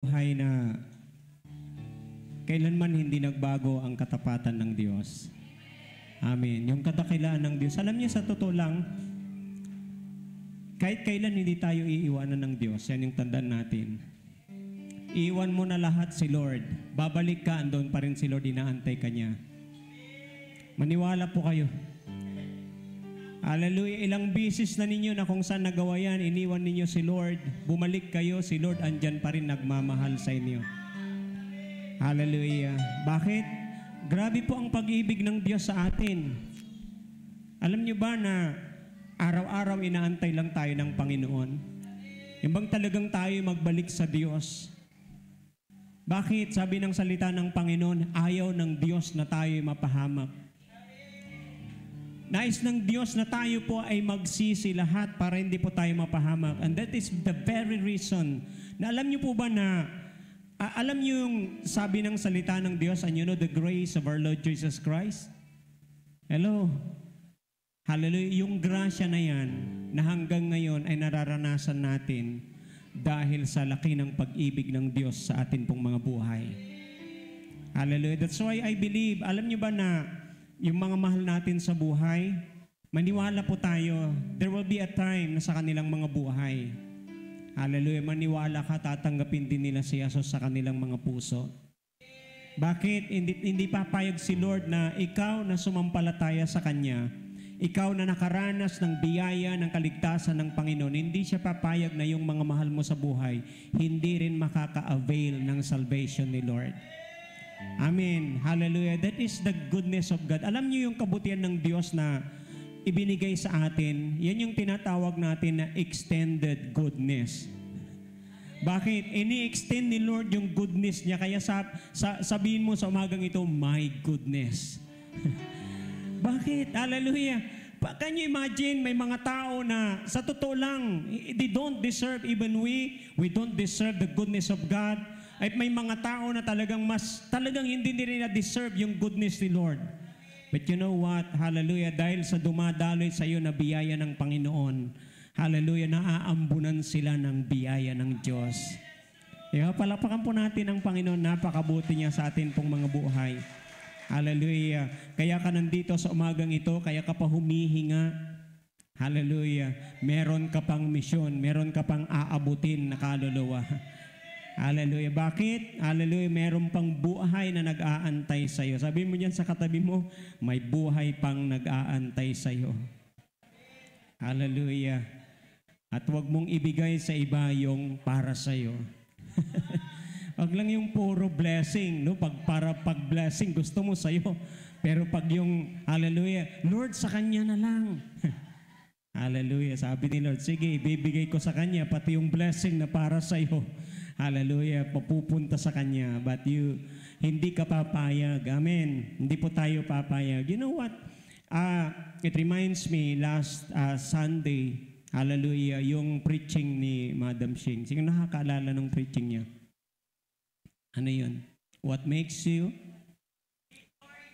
buhay na kailanman hindi nagbago ang katapatan ng Diyos. Amen. Yung kadakilaan ng Diyos. Alam niyo, sa totoo lang, kahit kailan hindi tayo iiwanan ng Diyos. Yan yung tandaan natin. Iiwan mo na lahat si Lord. Babalik ka, andun pa rin si Lord, inaantay ka niya. Maniwala po kayo. Hallelujah. Ilang bisis na ninyo na kung saan nagawa yan, iniwan ninyo si Lord. Bumalik kayo, si Lord andyan pa rin nagmamahal sa inyo. Hallelujah. Bakit? Grabe po ang pag-ibig ng Diyos sa atin. Alam niyo ba na araw-araw inaantay lang tayo ng Panginoon? Yung bang talagang tayo magbalik sa Diyos? Bakit? Sabi ng salita ng Panginoon, ayaw ng Diyos na tayo mapahamak. Nais ng Diyos na tayo po ay magsisi lahat para hindi po tayo mapahamak. And that is the very reason na alam niyo po ba na, alam niyo yung sabi ng salita ng Diyos, and you know the grace of our Lord Jesus Christ? Hello? Hallelujah. Yung grasya na yan na hanggang ngayon ay nararanasan natin dahil sa laki ng pag-ibig ng Diyos sa atin pong mga buhay. Hallelujah. That's why I believe, alam niyo ba na yung mga mahal natin sa buhay, maniwala po tayo, there will be a time na sa kanilang mga buhay, hallelujah, maniwala ka, tatanggapin din nila si Jesus sa kanilang mga puso. Bakit? Hindi papayag si Lord na ikaw na sumampalataya sa Kanya, ikaw na nakaranas ng biyaya ng kaligtasan ng Panginoon, hindi siya papayag na yung mga mahal mo sa buhay, hindi rin makaka-avail ng salvation ni Lord. Amen. Hallelujah. That is the goodness of God. Alam niyo yung kabutihan ng Diyos na ibinigay sa atin, yan yung tinatawag natin na extended goodness. Bakit? Ini-extend ni Lord yung goodness niya. Kaya sabihin mo sa umagang ito, my goodness. Bakit? Hallelujah. Can you imagine, may mga tao na sa totoo lang, they don't deserve, even we don't deserve the goodness of God. At may mga tao na talagang hindi nila deserve yung goodness ni Lord. But you know what? Hallelujah. Dahil sa dumadaloy sa iyo na biyaya ng Panginoon, hallelujah, naaambunan sila ng biyaya ng Diyos. Kaya palapakan po natin ang Panginoon, napakabuti niya sa atin pong mga buhay. Hallelujah. Kaya ka nandito sa umagang ito, kaya ka pa humihinga. Hallelujah. Meron ka pang misyon, meron ka pang aabutin na kaluluwa. Hallelujah. Bakit? Hallelujah. Meron pang buhay na nag-aantay sa iyo. Sabi mo diyan sa katabi mo, may buhay pang nag-aantay sa iyo. Hallelujah. At huwag mong ibigay sa iba yung para sa iyo. Wag lang yung puro blessing, no? Pag blessing gusto mo sa iyo. Pero pag yung hallelujah, Lord, sa Kanya na lang. Hallelujah. Sabi ni Lord, sige, ibibigay ko sa Kanya pati yung blessing na para sa iyo. Hallelujah, papupunta sa Kanya, but hindi ka papayag. Amen. Hindi po tayo papayag. You know what? It reminds me last Sunday, hallelujah, yung preaching ni Madam Shing. Sino nakakaalala ng preaching niya? Ano yun? What makes you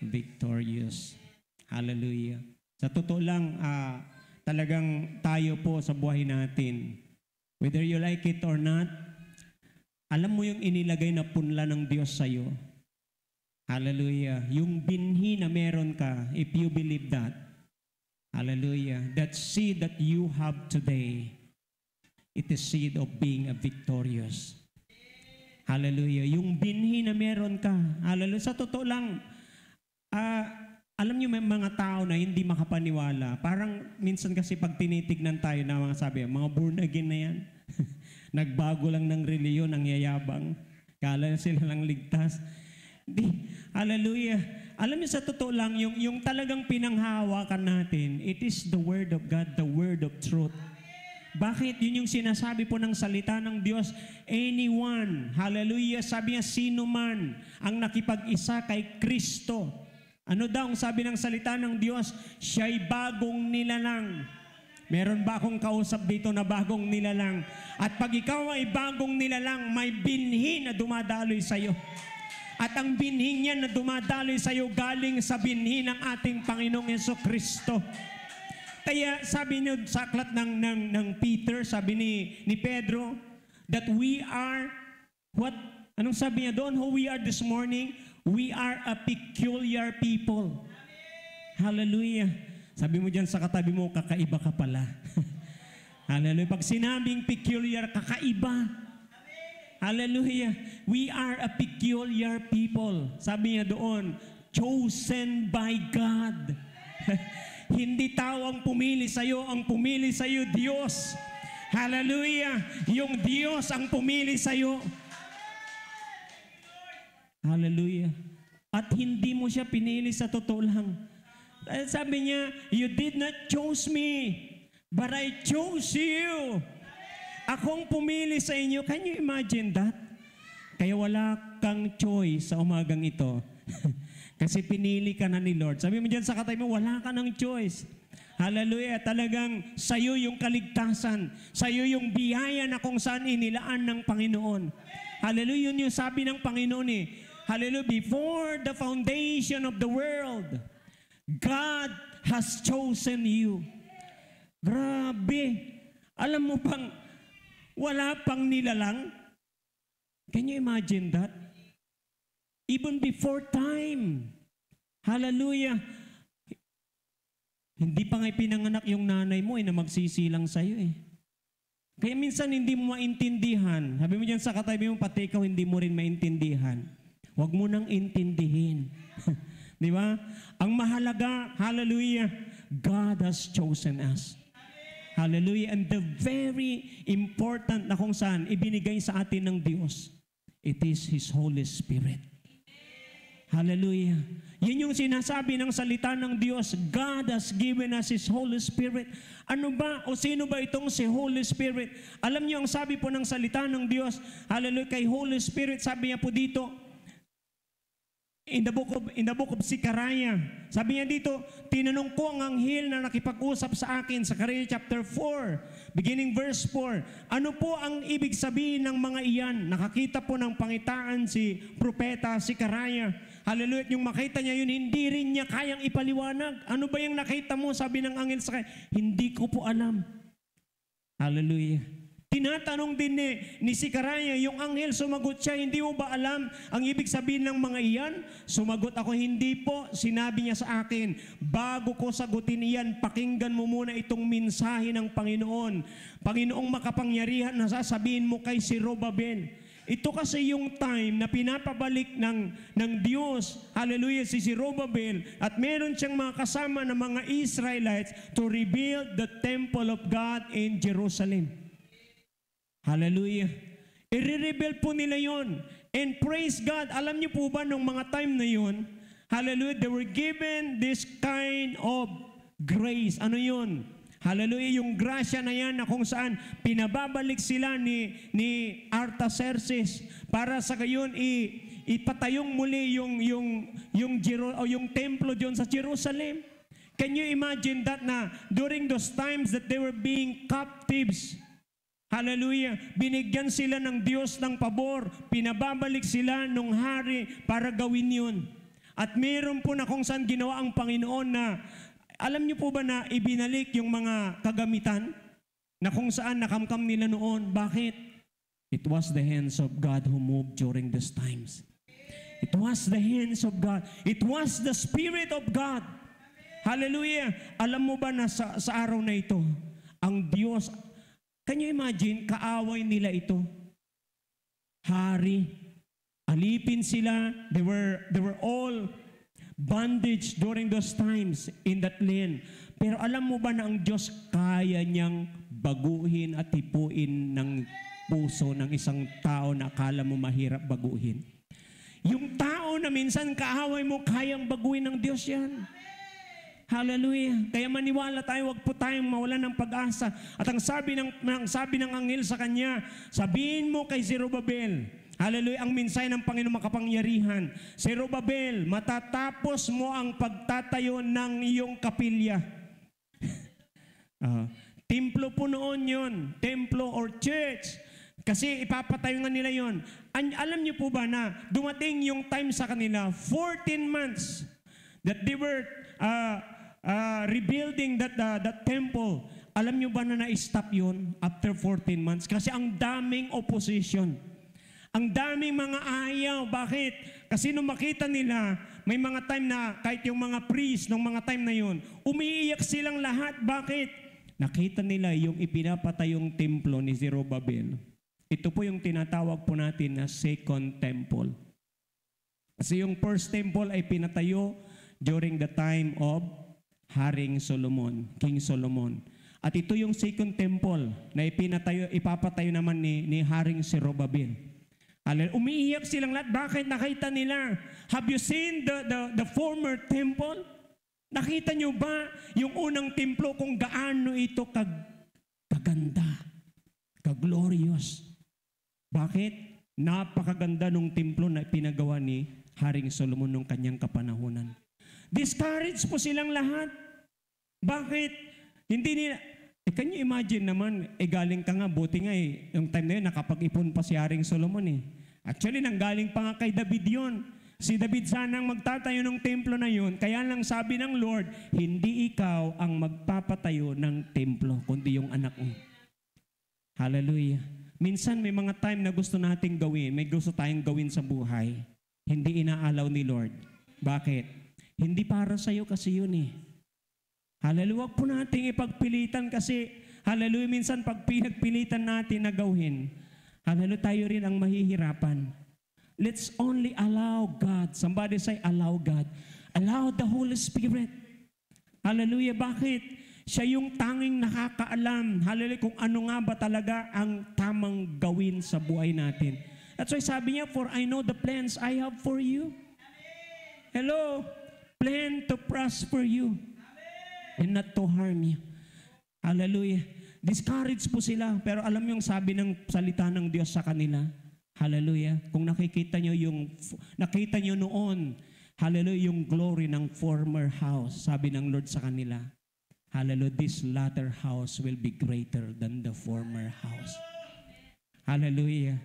victorious? Hallelujah. Sa totoo lang, talagang tayo po sa buhay natin, whether you like it or not, alam mo yung inilagay na punla ng Diyos sa iyo. Hallelujah. Yung binhi na meron ka, if you believe that, hallelujah, that seed that you have today, it is seed of being a victorious. Hallelujah. Yung binhi na meron ka, hallelujah. Sa totoo lang, alam niyo may mga tao na hindi makapaniwala. Parang minsan kasi pag tinitignan tayo na mga sabi, mga born again na yan. Nagbago lang ng reliyon, ang yayabang. Kala sila lang ligtas. Di, hallelujah. Alam niyo sa totoo lang, yung talagang pinanghawakan natin, it is the Word of God, the Word of truth. Bakit? Yun yung sinasabi po ng salita ng Diyos. Anyone, hallelujah, sabi niya, sino man ang nakipag-isa kay Kristo. Ano daw ang sabi ng salita ng Diyos? Siya'y bagong nilalang. Meron ba akong kausap dito na bagong nilalang? At pag ikaw ay bagong nilalang, may binhi na dumadaloy sa iyo. At ang binhi niya na dumadaloy sa iyo galing sa binhi ng ating Panginoong Jesucristo. Kaya sabi niyo sa aklat ng Peter, sabi ni Pedro, that we are What? Anong sabi niya doon? Who we are this morning? We are a peculiar people. Hallelujah. Sabi mo dyan sa katabi mo, kakaiba ka pala. Hallelujah. Pag sinabing peculiar, kakaiba. Hallelujah. We are a peculiar people. Sabi niya doon, chosen by God. Hindi tao ang pumili sa'yo, ang pumili sa'yo, Diyos. Hallelujah. Yung Diyos ang pumili sa'yo. Hallelujah. At hindi mo siya pinili sa totoo lang. Sabi niya, you did not choose me, but I chose you. Akong pumili sa inyo. Can you imagine that? Kaya wala kang choice sa umagang ito. Kasi pinili ka na ni Lord. Sabi mo dyan sa katay mo, wala ka ng choice. Hallelujah. Talagang sa'yo yung kaligtasan. Sa'yo yung biyaya na kung saan inilaan ng Panginoon. Hallelujah. Yun yung sabi ng Panginoon eh. Hallelujah. Before the foundation of the world, God has chosen you. Grabe. Alam mo bang wala pang nilalang? Can you imagine that? Even before time. Hallelujah. Hindi pa nga pinanganak yung nanay mo na magsisilang sa'yo eh. Kaya minsan hindi mo maintindihan. Sabi mo dyan sa katabi mo, pati ikaw hindi mo rin maintindihan. Huwag mo nang intindihin. Di ba? Ang mahalaga, hallelujah, God has chosen us. Hallelujah. And the very important na kung saan ibinigay sa atin ng Diyos, it is His Holy Spirit. Hallelujah. Yun yung sinasabi ng salita ng Diyos. God has given us His Holy Spirit. Ano ba o sino ba itong si Holy Spirit? Alam niyo ang sabi po ng salita ng Diyos, hallelujah, kay Holy Spirit, sabi niya po dito, in the book of Zechariah, sabi niya dito, tinanong ko ang anghel na nakipag-usap sa akin, Zechariah chapter 4, beginning verse 4. Ano po ang ibig sabihin ng mga iyan? Nakakita po ng pangitaan si propeta Zechariah. Hallelujah. Yung makita niya yun, hindi rin niya kayang ipaliwanag. Ano ba yung nakita mo? Sabi ng anghel sa kanya, hindi ko po alam. Hallelujah. Tinatanong din ni Zechariah, yung anghel sumagot siya, hindi mo ba alam ang ibig sabihin ng mga iyan? Sumagot ako, hindi po. Sinabi niya sa akin, bago ko sagutin iyan, pakinggan mo muna itong mensahe ng Panginoon. Panginoong makapangyarihan na sasabihin mo kay Zerubbabel. Ito kasi yung time na pinapabalik ng Diyos, hallelujah, si Zerubbabel, at meron siyang mga kasama na mga Israelites to rebuild the temple of God in Jerusalem. Hallelujah. I-rebuild po nila yon. And praise God, alam niyo po ba nung mga time na yon, hallelujah, they were given this kind of grace. Ano yon? Hallelujah, yung grasya na yan na kung saan pinababalik sila ni Artaxerxes para sa gayon ipatayong muli yung templo diyon sa Jerusalem. Can you imagine that na during those times that they were being captives, hallelujah, binigyan sila ng Diyos ng pabor, pinababalik sila nung hari para gawin yun. At meron po na kung saan ginawa ang Panginoon na, alam niyo po ba na ibinalik yung mga kagamitan na kung saan nakamkam nila noon? Bakit? It was the hands of God who moved during these times. It was the hands of God. It was the Spirit of God. Hallelujah. Alam mo ba na sa araw na ito, ang Diyos, can you imagine, kaaway nila ito? Hari, alipin sila, they were all bondage during those times in that land. Pero alam mo ba na ang Diyos kaya niyang baguhin at hipuin ng puso ng isang tao na akala mo mahirap baguhin? Yung tao na minsan kaaway mo, kayang baguhin ng Diyos yan. Hallelujah. Kaya maniwala tayo, wag po tayong mawalan ng pag-asa. At ang sabi ng anghel sa kanya, sabihin mo kay Zerubbabel, hallelujah, ang mensahe ng Panginoon makapangyarihan, Zerubbabel, matatapos mo ang pagtatayo ng iyong kapilya. Templo po noon yun, templo or church. Kasi ipapatayo nga nila yun. Alam niyo po ba na dumating yung time sa kanila, 14 months, that they were rebuilding that temple. Alam niyo ba na na-stop yun after 14 months? Kasi ang daming opposition. Ang daming mga ayaw. Bakit? Kasi nung makita nila, may mga time na kahit yung mga priest nung mga time na yun, umiiyak silang lahat. Bakit? Nakita nila yung ipinapatayong templo ni Zerubbabel. Ito po yung tinatawag po natin na Second Temple. Kasi yung first temple ay pinatayo during the time of Haring Solomon, King Solomon. At ito yung second temple na ipapatayo naman ni Haring Zerubbabel. Umiiyak silang lahat. Bakit? Nakita nila. Have you seen the former temple? Nakita nyo ba yung unang templo kung gaano ito kaganda, kaglorious? Bakit? Napakaganda nung templo na pinagawa ni Haring Solomon nung kanyang kapanahunan. Discouraged po silang lahat. Bakit? Hindi nila... can you imagine naman, galing ka nga, buti nga yung time na yun, nakapag-ipon pa si Haring Solomon Actually, nanggaling pa nga kay David yun. Si David sanang magtatayo ng templo na yun, kaya lang sabi ng Lord, hindi ikaw ang magpapatayo ng templo, kundi yung anak mo. Hallelujah. Minsan may mga time na gusto nating gawin, may gusto tayong gawin sa buhay, hindi inaalaw ni Lord. Bakit? Hindi para sa'yo kasi yun Hallelujah. Huwag po nating ipagpilitan kasi, hallelujah, minsan pag pinagpilitan natin na gawin, hallelujah, tayo rin ang mahihirapan. Let's only allow God. Somebody say, allow God. Allow the Holy Spirit. Hallelujah. Bakit? Siya yung tanging nakakaalam, hallelujah, kung ano nga ba talaga ang tamang gawin sa buhay natin. That's why sabi niya, for I know the plans I have for you. Hello? Plan to prosper you and not to harm you. Hallelujah. Discouraged po sila, pero alam yung sabi ng salita ng Diyos sa kanila. Hallelujah. Kung nakita nyo noon, hallelujah, yung glory ng former house, sabi ng Lord sa kanila, hallelujah, this latter house will be greater than the former house. Hallelujah.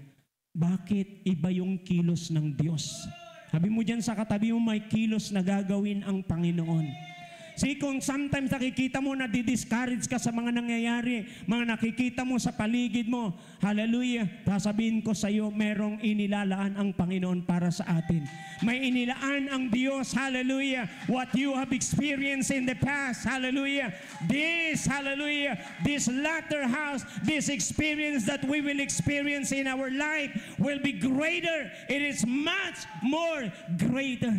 Bakit iba yung kilos ng Diyos? Sabi mo dyan sa katabi mo, may kilos na gagawin ang Panginoon. See, kung sometimes nakikita mo na di-discourage ka sa mga nangyayari, mga nakikita mo sa paligid mo, hallelujah, sasabihin ko sa iyo, merong inilalaan ang Panginoon para sa atin. May inilaan ang Diyos, hallelujah, what you have experienced in the past, hallelujah. This, hallelujah, this latter house, this experience that we will experience in our life will be greater. It is much more greater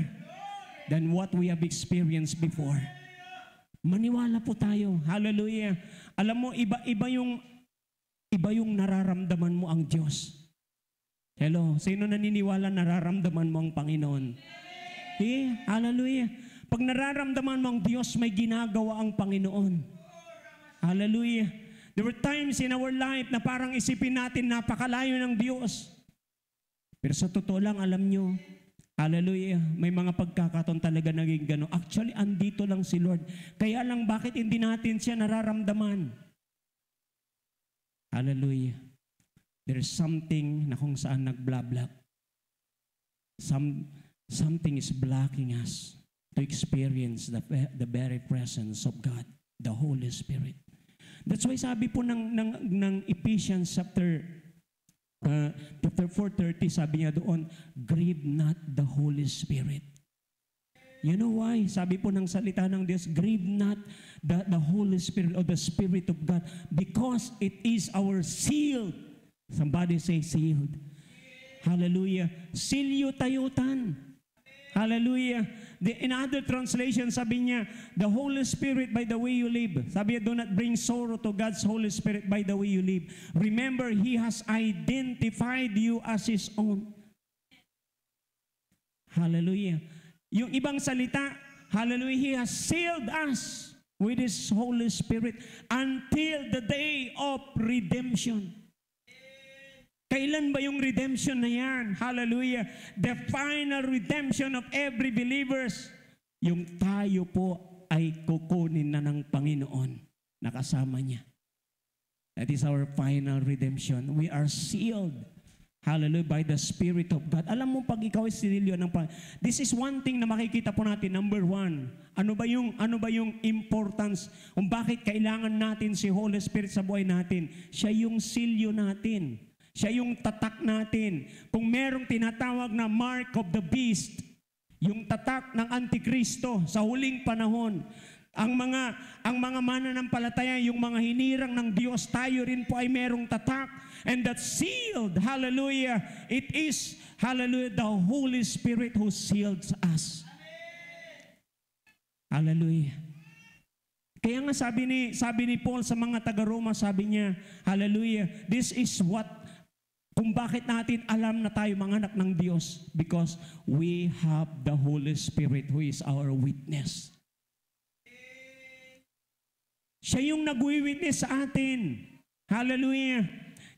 than what we have experienced before. Maniwala po tayo. Hallelujah. Alam mo, iba yung nararamdaman mo ang Diyos. Hello, sino naniniwala nararamdaman mo ang Panginoon? Hallelujah. Pag nararamdaman mo ang Diyos, may ginagawa ang Panginoon. Hallelujah. There were times in our life na parang isipin natin napakalayo ng Diyos. Pero sa totoo lang, alam nyo, hallelujah, may mga pagkakataon talaga naging gano'n. Actually, andito lang si Lord. Kaya lang, bakit hindi natin siya nararamdaman? Hallelujah. There's something na kung saan nag-block. Something is blocking us to experience the very presence of God, the Holy Spirit. That's why sabi po ng Ephesians chapter 4:30, sabi niya doon, grieve not the Holy Spirit. You know why? Sabi po ng salita ng Diyos, grieve not the Holy Spirit or the Spirit of God because it is our seal. Somebody say sealed. Hallelujah. Silyutayutan. Hallelujah. In other translation, sabi niya, the Holy Spirit by the way you live. Sabi niya, do not bring sorrow to God's Holy Spirit by the way you live. Remember, He has identified you as His own. Hallelujah. Yung ibang salita, hallelujah, He has sealed us with His Holy Spirit until the day of redemption. Kailan ba yung redemption na yan? Hallelujah. The final redemption of every believers. Yung tayo po ay kukunin na ng Panginoon na kasama niya. That is our final redemption. We are sealed. Hallelujah. By the Spirit of God. Alam mo, pag ikaw ay sinilyo ng Panginoon, this is one thing na makikita po natin. Number one, ano ba yung importance kung bakit kailangan natin si Holy Spirit sa buhay natin? Siya yung silyo natin. Siya yung tatak natin. Kung merong tinatawag na mark of the beast, yung tatak ng Antikristo sa huling panahon, ang mga mananampalataya, yung mga hinirang ng Diyos, tayo rin po ay merong tatak. And that sealed, hallelujah, it is, hallelujah, the Holy Spirit who seals us. Hallelujah. Kaya nga sabi ni Paul sa mga taga-Roma, sabi niya, hallelujah, this is what, kung bakit natin alam na tayo mga anak ng Diyos, because we have the Holy Spirit who is our witness. Siya yung nag-witness sa atin. Hallelujah.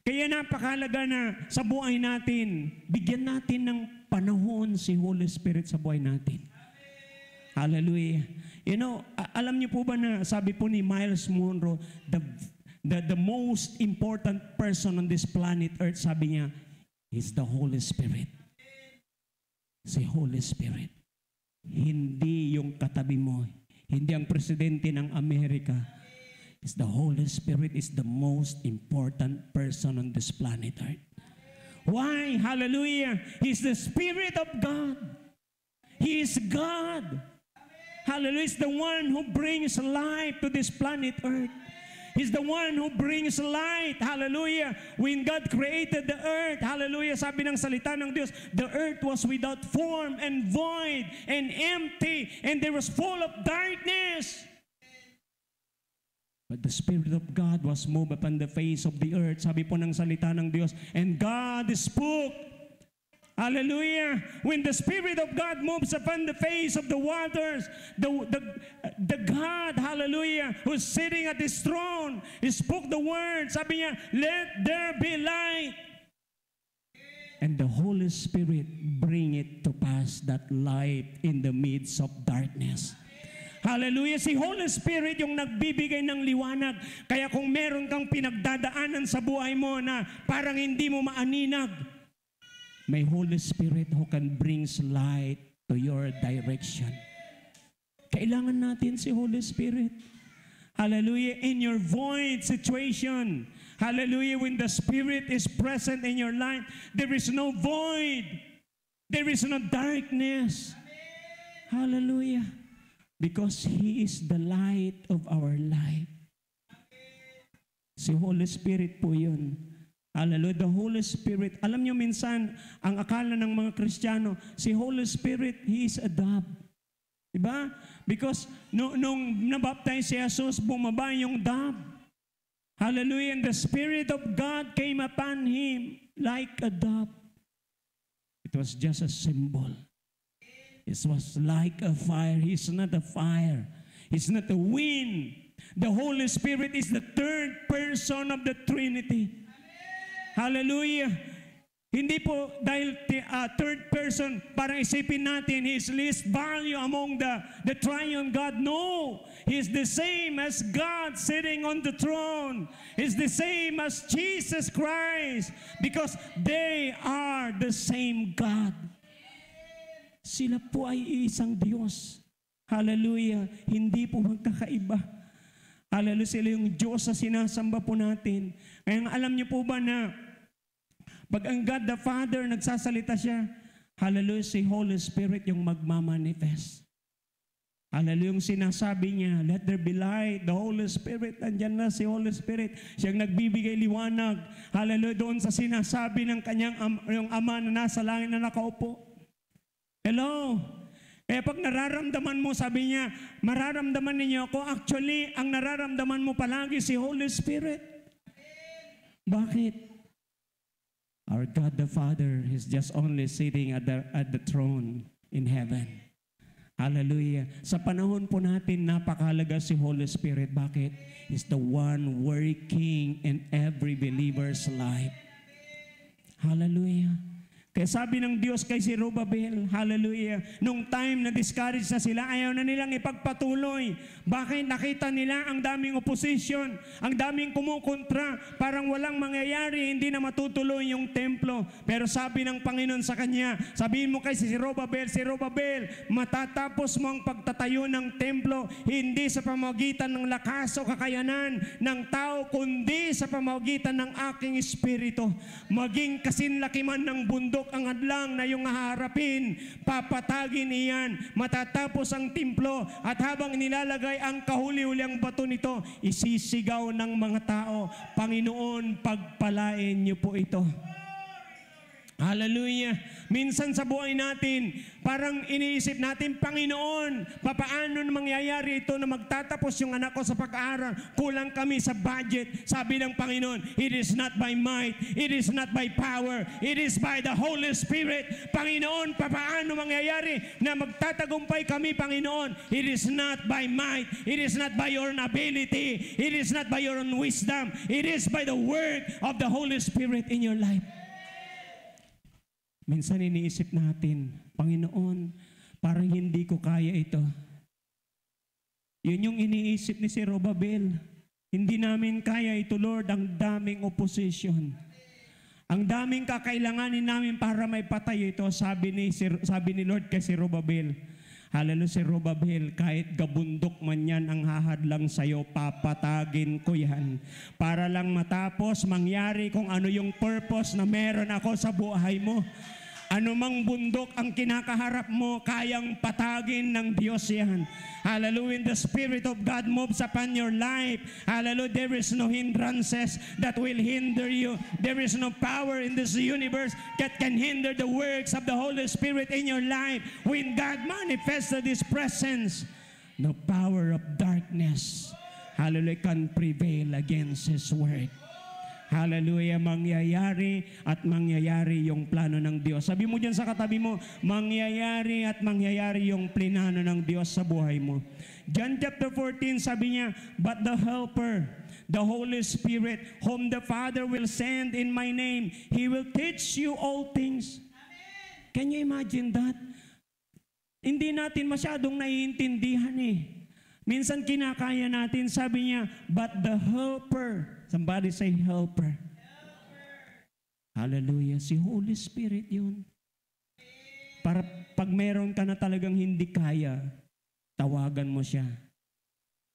Kaya napakalaga na sa buhay natin, bigyan natin ng panahon si Holy Spirit sa buhay natin. Hallelujah. You know, alam niyo po ba na sabi po ni Miles Monroe, the most important person on this planet Earth, sabi niya, is the Holy Spirit. Si Holy Spirit. Hindi yung katabi mo. Hindi ang presidente ng Amerika. Is the Holy Spirit is the most important person on this planet Earth. Why? Hallelujah. He's the Spirit of God. He is God. Hallelujah. He's the one who brings life to this planet Earth. He's the one who brings light. Hallelujah. When God created the earth, hallelujah, sabi ng salita ng Diyos, the earth was without form and void and empty, and there was full of darkness. But the Spirit of God was moved upon the face of the earth. Sabi po ng salita ng Diyos, and God spoke. Hallelujah. When the Spirit of God moves upon the face of the waters, the God, hallelujah, who's sitting at His throne, He spoke the word. Sabi niya, let there be light. And the Holy Spirit bring it to pass, that light in the midst of darkness. Hallelujah. Si Holy Spirit yung nagbibigay ng liwanag. Kaya kung meron kang pinagdadaanan sa buhay mo na parang hindi mo maaninag, may Holy Spirit who can bring light to your direction. Kailangan natin si Holy Spirit. Hallelujah. In your void situation, hallelujah, when the Spirit is present in your life, there is no void. There is no darkness. Hallelujah. Because He is the light of our life. Si Holy Spirit po yun. Hallelujah. The Holy Spirit. Alam niyo minsan, ang akala ng mga Kristiyano, si Holy Spirit, He is a dove. Diba? Because nung nabaptize si Jesus, bumaba yung dove. Hallelujah. And the Spirit of God came upon Him like a dove. It was just a symbol. It was like a fire. He's not a fire. He's not a wind. The Holy Spirit is the third person of the Trinity. Hallelujah. Hindi po dahil third person, parang isipin natin, He's least value among the triune God. No. He's the same as God sitting on the throne. He's the same as Jesus Christ. Because they are the same God. Sila po ay isang Diyos. Hallelujah. Hindi po magkakaiba. Hallelujah. Sila yung Diyos na sinasamba po natin. Kaya alam niyo po ba na pag ang God the Father nagsasalita siya, hallelujah, si Holy Spirit yung magmamanifest. Hallelujah, yung sinasabi niya, let there be light, the Holy Spirit, andyan na si Holy Spirit, siyang nagbibigay liwanag. Hallelujah, doon sa sinasabi ng kanyang yung Ama na nasa langit na nakaupo. Hello? Eh pag nararamdaman mo, sabi niya, mararamdaman ninyo ako. Actually, ang nararamdaman mo palagi si Holy Spirit. Bakit? Our God the Father is just only sitting at the throne in heaven. Hallelujah. Sa panahon po natin, napakahalaga si Holy Spirit. Bakit? He's the one working in every believer's life. Hallelujah. Kaya sabi ng Diyos kay Zerubbabel, hallelujah, nung time na discouraged na sila, ayaw na nilang ipagpatuloy. Bakit? Nakita nila ang daming opposition, ang daming kumukontra, parang walang mangyayari, hindi na matutuloy yung templo. Pero sabi ng Panginoon sa kanya, sabihin mo kay Zerubbabel, Zerubbabel, matatapos mo ang pagtatayo ng templo, hindi sa pamamagitan ng lakas o kakayanan ng tao, kundi sa pamamagitan ng aking espiritu. Maging kasinlaki man ng bundok ang hadlang na yung haharapin, papatagin iyan, matatapos ang templo, at habang nilalagay ang kahuli-huliang bato nito, isisigaw ng mga tao, Panginoon, pagpalain niyo po ito. Hallelujah. Minsan sa buhay natin, parang iniisip natin, Panginoon, papaano mangyayari ito na magtatapos yung anak ko sa pag-aaral? Kulang kami sa budget. Sabi ng Panginoon, it is not by might, it is not by power, it is by the Holy Spirit. Panginoon, papaano mangyayari na magtatagumpay kami, Panginoon? It is not by might, it is not by your own ability, it is not by your own wisdom, it is by the work of the Holy Spirit in your life. Minsan iniisip natin, Panginoon, parang hindi ko kaya ito. Yun yung iniisip ni Zerubbabel. Hindi namin kaya ito, Lord, ang daming opposition. Ang daming kakailanganin namin para may patay ito, sabi ni Lord kay Zerubbabel. Hallelujah, Zerubbabel, kahit gabundok man yan ang hahadlang sa'yo, papatagin ko yan. Para lang matapos, mangyari kung ano yung purpose na meron ako sa buhay mo. Ano mang bundok ang kinakaharap mo, kayang patagin ng Diyos yan. Hallelujah, the Spirit of God moves upon your life. Hallelujah, there is no hindrances that will hinder you. There is no power in this universe that can hinder the works of the Holy Spirit in your life. When God manifested His presence, no power of darkness, hallelujah, can prevail against His word. Hallelujah, mangyayari at mangyayari yung plano ng Diyos. Sabi mo dyan sa katabi mo, mangyayari at mangyayari yung plinano ng Diyos sa buhay mo. John chapter 14, sabi niya, but the Helper, the Holy Spirit, whom the Father will send in my name, He will teach you all things. Amen. Can you imagine that? Hindi natin masyadong naiintindihan eh. Minsan kinakaya natin, sabi niya, but the Helper. Somebody say helper. Helper. Hallelujah. Si Holy Spirit yun. Para pag meron ka na talagang hindi kaya, tawagan mo siya.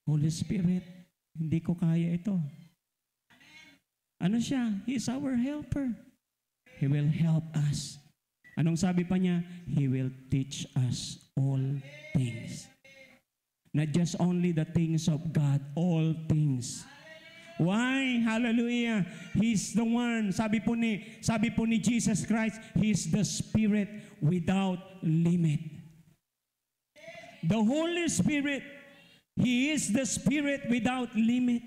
Holy Spirit, hindi ko kaya ito. Ano siya? He is our helper. He will help us. Anong sabi pa niya? He will teach us all things. Not just only the things of God, all things. Why? Hallelujah. He's the one. Sabi po ni Jesus Christ, He's the Spirit without limit. The Holy Spirit, He is the Spirit without limit.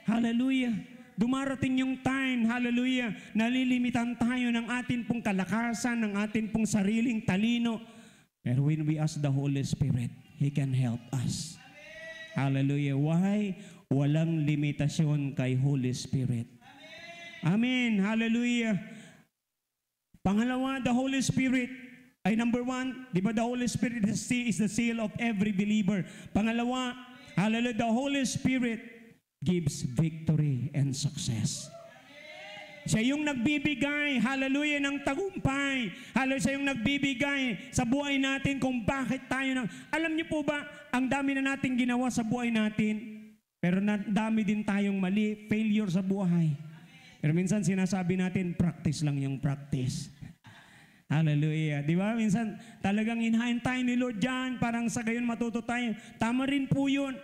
Hallelujah. Dumarating yung time, hallelujah, nalilimitan tayo ng atin pong kalakasan, ng atin pong sariling talino. Pero when we ask the Holy Spirit, He can help us. Hallelujah. Why? Walang limitasyon kay Holy Spirit. Amen. Hallelujah. Pangalawa, the Holy Spirit ay number one, di ba the Holy Spirit is the seal of every believer. Pangalawa, hallelujah, the Holy Spirit gives victory and success. Siya yung nagbibigay, hallelujah, ng tagumpay. Hallelujah, siya yung nagbibigay sa buhay natin kung bakit tayo Alam niyo po ba, ang dami na nating ginawa sa buhay natin, pero dami din tayong mali, failure sa buhay. Pero minsan sinasabi natin, practice lang yung practice. Hallelujah. Di ba? Minsan talagang inhain tayo ni Lord dyan, parang sa gayon matuto tayo. Tama rin po yun.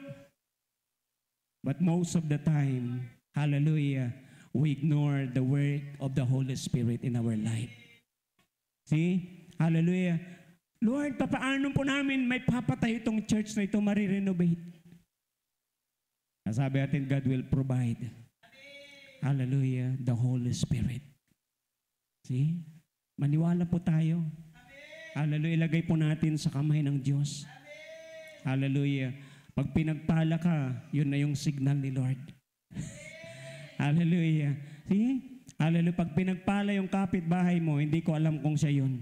But most of the time, hallelujah, we ignore the work of the Holy Spirit in our life. See? Hallelujah. Lord, papaano po namin may papatay itong church na ito, marirenovate? Sabi natin, God will provide. Hallelujah, the Holy Spirit. See? Maniwala po tayo. Hallelujah, ilagay po natin sa kamay ng Diyos. Hallelujah. Pag pinagpala ka, yun na yung signal ni Lord. Hallelujah. See? Hallelujah. Pag pinagpala yung kapitbahay mo, hindi ko alam kung siya yun.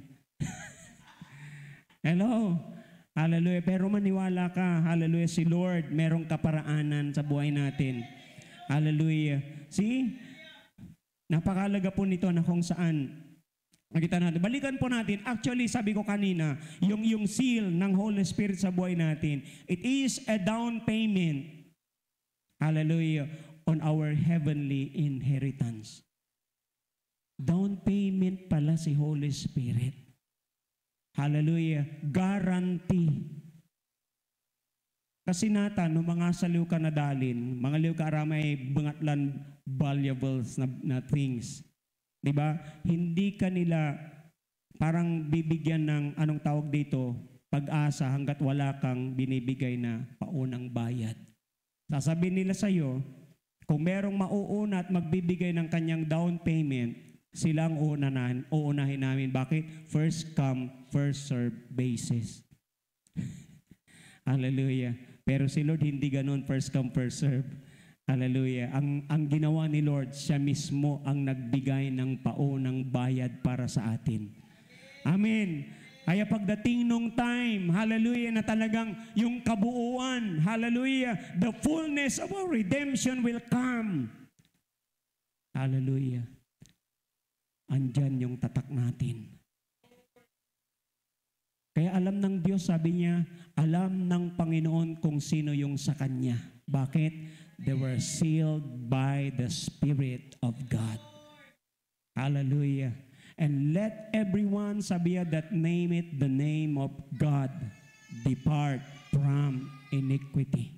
Hello? Hallelujah. Pero maniwala ka, hallelujah, si Lord, merong kaparaanan sa buhay natin. Hallelujah. See? Napakalaga po nito na kung saan nakita natin. Balikan po natin. Actually, sabi ko kanina, yung seal ng Holy Spirit sa buhay natin, it is a down payment. Hallelujah. On our heavenly inheritance. Down payment pala si Holy Spirit. Hallelujah. Guarantee. Kasi nata, no mga saliw ka na dalin, mga liw ka aramay bangatlan valuables na things. Diba? Hindi ka nila parang bibigyan ng anong tawag dito, pag-asa hanggat wala kang binibigay na paunang bayad. Sasabihin nila sa iyo, kung merong mauuna at magbibigay ng kanyang down payment, sila ang uunahin namin. Bakit? First come, first serve basis. Hallelujah. Pero si Lord hindi ganun, first come, first serve. Hallelujah. Ang ginawa ni Lord, siya mismo ang nagbigay ng paunang bayad para sa atin. Amen. Kaya pagdating nung time, hallelujah, na talagang yung kabuuan, hallelujah, the fullness of our redemption will come. Hallelujah. Andyan yung tatak natin. Kaya alam ng Diyos, sabi niya, alam ng Panginoon kung sino yung sa Kanya. Bakit? They were sealed by the Spirit of God. Hallelujah. And let everyone, sabi niya, that name it the name of God, depart from iniquity.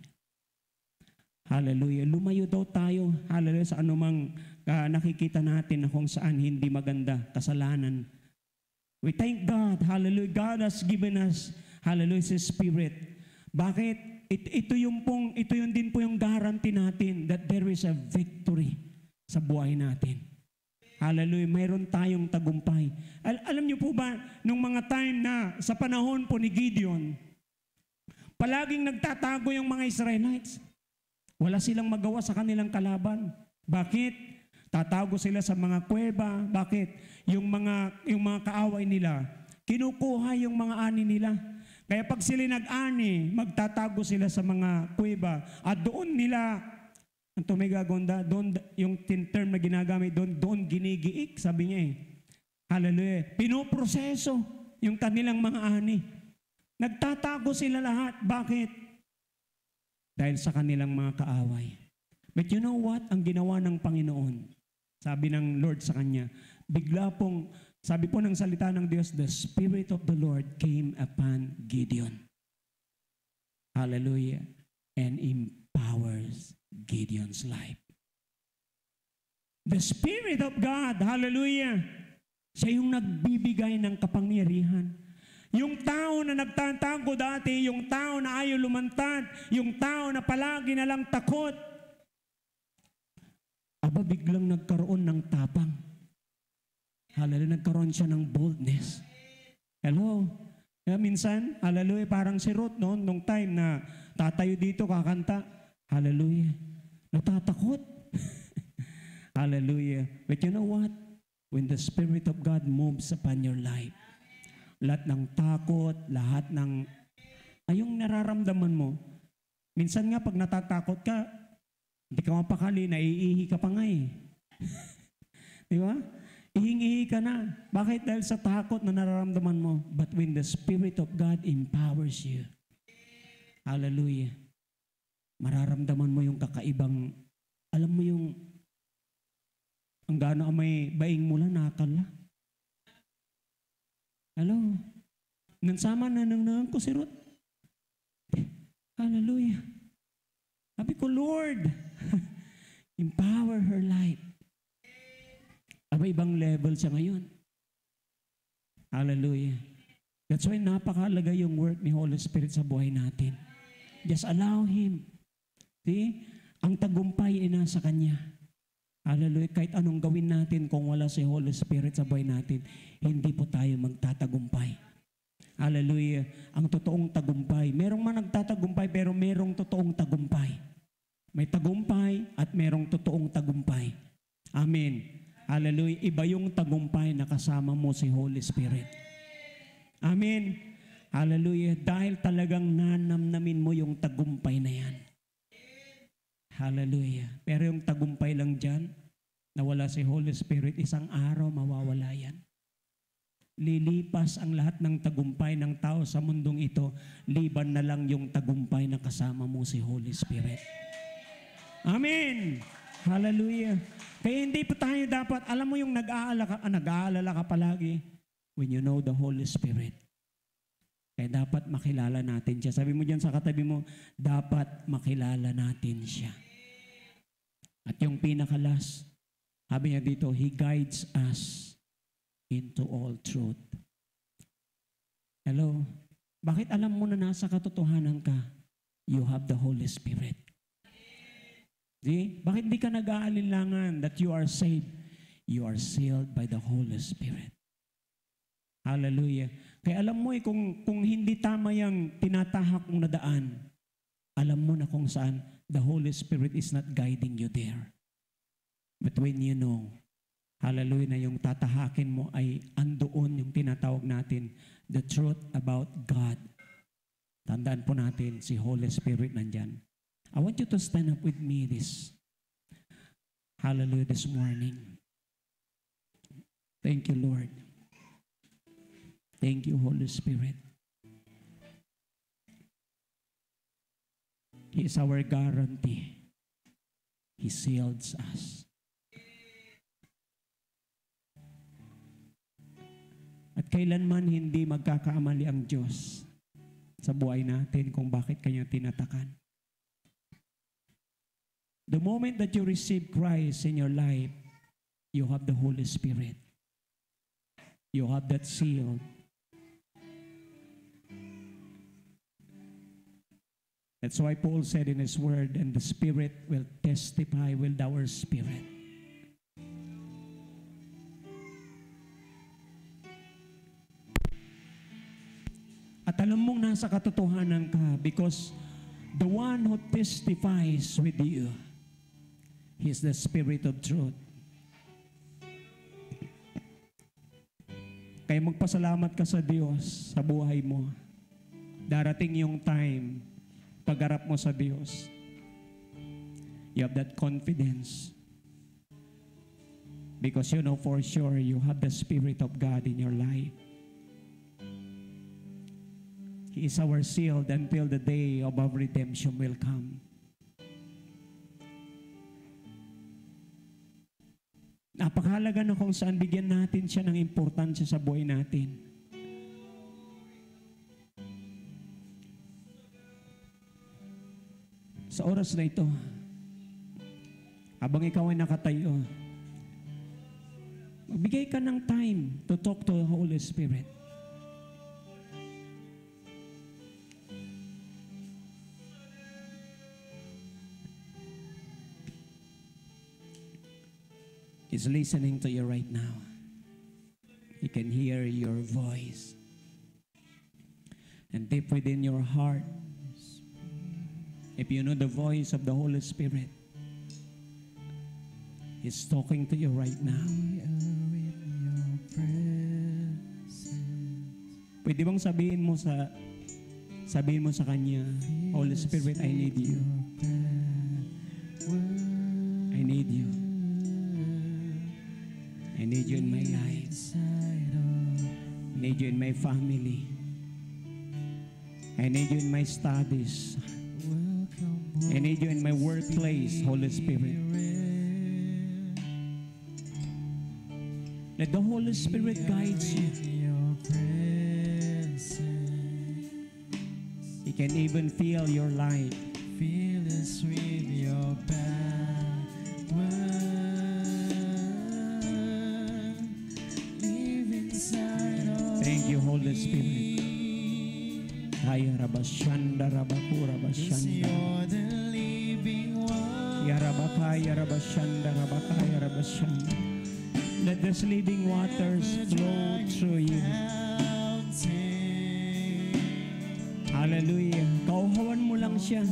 Hallelujah. Lumayo daw tayo, hallelujah, sa anumang nakikita natin na kung saan hindi maganda, kasalanan. We thank God, hallelujah. God has given us, hallelujah, His Spirit. Bakit? Ito yung din po yung guarantee natin that there is a victory sa buhay natin. Hallelujah. Mayroon tayong tagumpay. Alam niyo po ba, nung mga time na sa panahon po ni Gideon, palaging nagtatago yung mga Israelites. Wala silang magawa sa kanilang kalaban. Bakit? Tatago sila sa mga kuweba. Bakit? Yung mga kaaway nila, kinukuha yung mga ani nila. Kaya pag sila nag-ani, magtatago sila sa mga kuweba. At doon nila, ang tumigagonda, doon yung term na ginagamit, doon ginigiik, sabi niya eh. Hallelujah. Pinoproseso yung kanilang mga ani. Nagtatago sila lahat. Bakit? Dahil sa kanilang mga kaaway. But you know what? Ang ginawa ng Panginoon, sabi ng Lord sa kanya, bigla pong, sabi po ng salita ng Diyos, the Spirit of the Lord came upon Gideon. Hallelujah. And empowers Gideon's life. The Spirit of God, hallelujah, siya yung nagbibigay ng kapangyarihan. Yung tao na nagtatago dati, yung tao na ayaw lumantad, yung tao na palagi na lang takot, aba biglang nagkaroon ng tapang. Hallelujah, nagkaroon siya ng boldness. Hello? Kaya minsan, hallelujah, parang si Ruth noon, nung time na tatayo dito kakanta, hallelujah, natatakot. Hallelujah. But you know what? When the Spirit of God moves upon your life, lahat ng takot, lahat ng ayong nararamdaman mo. Minsan nga pag natatakot ka, hindi ka mapakali, naiihi ka pa nga eh. Di ba? Ihing-ihi ka na. Bakit? Dahil sa takot na nararamdaman mo. But when the Spirit of God empowers you, hallelujah, mararamdaman mo yung kakaibang, alam mo yung, ang gano'n may baing mula, nakakala. Hello? Nansama na nang ko si Ruth. Hallelujah. Sabi ko, Lord, empower her life. Aba, ibang level siya ngayon. Hallelujah. That's why napakahalaga yung work ni Holy Spirit sa buhay natin. Just allow Him. See? Ang tagumpay ay nasa Kanya. Hallelujah. Kahit anong gawin natin kung wala si Holy Spirit sa buhay natin, hindi po tayo magtatagumpay. Hallelujah. Ang totoong tagumpay. Merong man nagtatagumpay pero merong totoong tagumpay. May tagumpay at merong totoong tagumpay. Amen. Hallelujah. Iba yung tagumpay na kasama mo si Holy Spirit. Amen. Hallelujah. Dahil talagang nanamnamin mo yung tagumpay na yan. Hallelujah. Pero yung tagumpay lang dyan, na wala si Holy Spirit, isang araw mawawala yan. Lilipas ang lahat ng tagumpay ng tao sa mundong ito, liban na lang yung tagumpay na kasama mo si Holy Spirit. Amen! Hallelujah! Kaya hindi pa tayo dapat, alam mo yung nag-aalala ka palagi, when you know the Holy Spirit. Kaya dapat makilala natin siya. Sabi mo dyan sa katabi mo, dapat makilala natin siya. At yung pinakalas, sabi niya dito, He guides us into all truth. Hello? Bakit alam mo na nasa katotohanan ka? You have the Holy Spirit. Di? Bakit di ka nag-aalinlangan that you are saved? You are sealed by the Holy Spirit. Hallelujah. Kaya alam mo kung hindi tama yung tinatahak mong nadaan, alam mo na kung saan the Holy Spirit is not guiding you there. But when you know, hallelujah, na yung tatahakin mo ay andoon yung tinatawag natin, the truth about God. Tandaan po natin, si Holy Spirit nandyan. I want you to stand up with me hallelujah, this morning. Thank you, Lord. Thank you, Holy Spirit. He is our guarantee. He seals us. At kailanman hindi magkakamali ang Diyos sa buhay natin kung bakit Kanya tinatakan. The moment that you receive Christ in your life, you have the Holy Spirit. You have that seal. That's why Paul said in his word, and the Spirit will testify with our spirit. At alam mong nasa katotohanan ka because the one who testifies with you, He is the Spirit of truth. Kaya magpasalamat ka sa Diyos sa buhay mo. Darating yung time, pagharap mo sa Diyos, you have that confidence. Because you know for sure you have the Spirit of God in your life. He is our shield until the day of our redemption will come. Napakahalaga na kung saan bigyan natin siya ng importansya sa buhay natin. Sa oras na ito, habang ikaw ay nakatayo, magbigay ka ng time to talk to the Holy Spirit. He's listening to you right now. He can hear your voice. And deep within your heart, if you know the voice of the Holy Spirit, He's talking to you right now. Pwede bang sabihin mo sa Kanya, Holy Spirit, I need you. I need you. I need you in my life. I need you in my family. I need you in my studies. I need you in my workplace, Holy Spirit. Let the Holy Spirit guide you. He can even feel your life. Feel the sweet your bad word. Live inside of Thank you, Holy Spirit. Kaya rabashanda rabakura bashanda. You're the living one. Yarabakaya rabashanda rabakaya rabashanda. Let this living waters flow through you. Hallelujah. Kauhawan mo lang siya.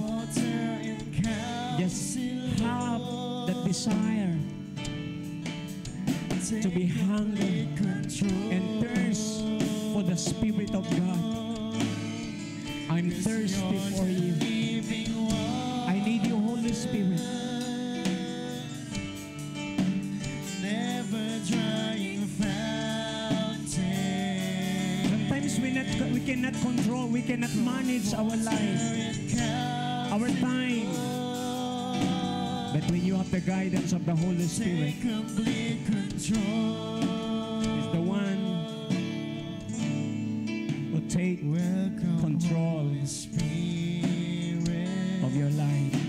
Just have that desire to be hungry and thirst for the Spirit of God. I'm thirsty for you. I need you, Holy Spirit. Never drying fountain. Sometimes we cannot control, we cannot manage our life, our time. But when you have the guidance of the Holy Spirit, Take complete control. is the one who take Welcome, control Holy Spirit. of your life.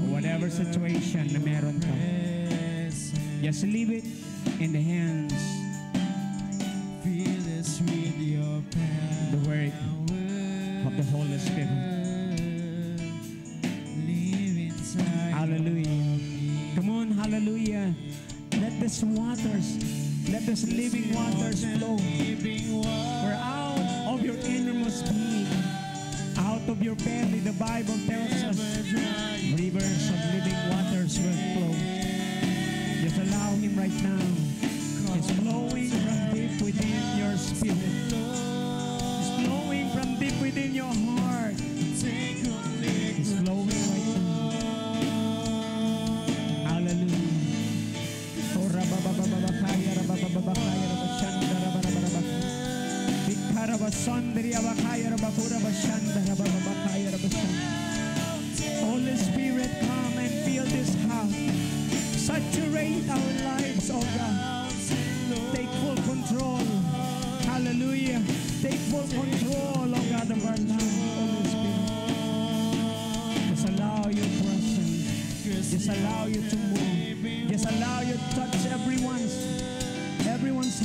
Whatever situation na meron ka, just leave it in the hands, Fill us with your the work power. of the Holy Spirit. Live inside Hallelujah. of me. Come on, hallelujah. Let this living waters flow. Living water. For out of your innermost being, out of your belly, the Bible tells us, rivers of living waters will flow. Just allow Him right now. It's flowing from deep within your spirit. It's flowing from deep within your heart. Take complete It's flowing right now. Hallelujah. Oh, rababababakaya, rababababakaya, rabashanda, rabarabarabarabak. Vikarabasandri, abakaya, rabakura, bashanda, rabababakaya, rabashanda. Holy Spirit, come and fill this house. Saturate our lives, oh God. Take full control. Hallelujah. Take full control, oh God, of our lives, Holy Spirit. Just allow your presence. Just allow you to move. Just allow you to touch everyone's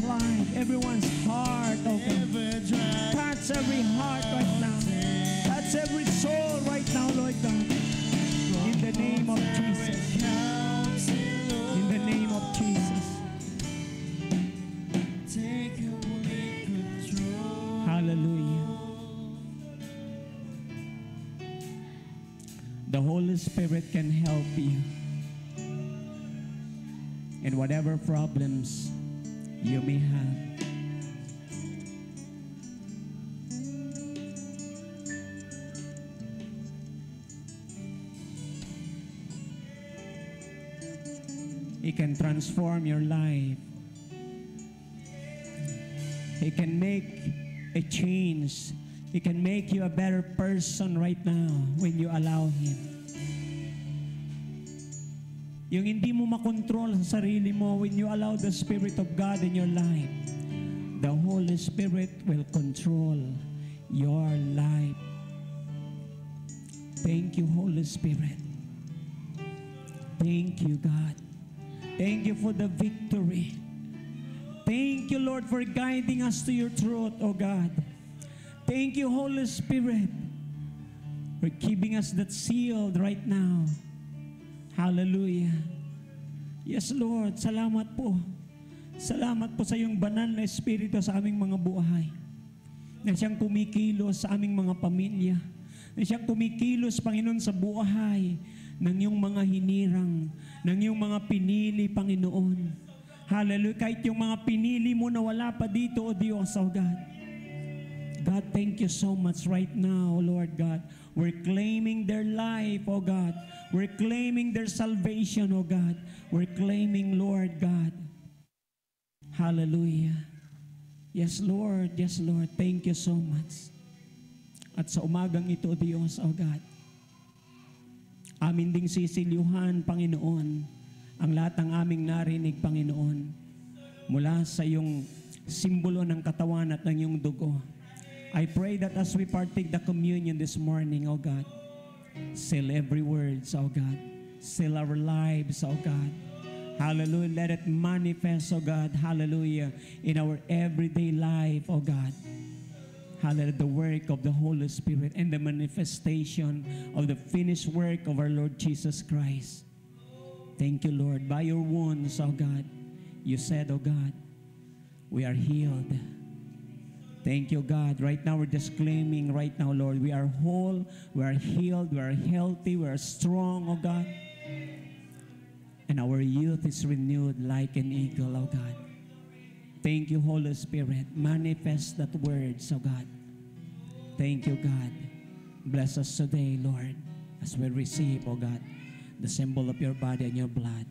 life, everyone's heart, oh God. Touch every heart right now. Touch every soul right now, Lord God. In the name of Jesus. In the name of Jesus. Take complete control. Hallelujah. The Holy Spirit can help you in whatever problems you may have. He can transform your life. He can make a change. He can make you a better person right now when you allow Him. Yung hindi mo makontrol sa sarili mo, when you allow the Spirit of God in your life, the Holy Spirit will control your life. Thank you, Holy Spirit. Thank you, God. Thank you for the victory. Thank you, Lord, for guiding us to your truth, oh God. Thank you, Holy Spirit, for keeping us that sealed right now. Hallelujah. Yes, Lord, salamat po. Salamat po sa iyong banal na Espiritu sa aming mga buhay. Na siyang kumikilos sa aming mga pamilya. Na siyang kumikilos, Panginoon, sa buhay ng iyong mga hinirang, ng iyong mga pinili, Panginoon. Hallelujah. Kahit yung mga pinili mo na wala pa dito, O Diyos, O God. God, thank you so much right now, Lord God. We're claiming their life, oh God. We're claiming their salvation, oh God. We're claiming, Lord God. Hallelujah. Yes, Lord. Yes, Lord. Thank you so much. At sa umagang ito, Diyos, oh God, amin ding sisilyuhan, Panginoon, ang lahat ng aming narinig, Panginoon, mula sa iyong simbolo ng katawan at ng iyong dugo. I pray that as we partake the communion this morning, oh God, seal every word, oh God. Seal our lives, oh God. Hallelujah. Let it manifest, oh God, hallelujah, in our everyday life, oh God. Hallelujah, the work of the Holy Spirit and the manifestation of the finished work of our Lord Jesus Christ. Thank you, Lord. By your wounds, oh God, you said, oh God, we are healed. Thank you, God. Right now, we're just claiming right now, Lord, we are whole, we are healed, we are healthy, we are strong, oh God. and our youth is renewed like an eagle, O God. Thank you, Holy Spirit. Manifest that words, O God. Thank you, God. Bless us today, Lord, as we receive, O God, the symbol of your body and your blood.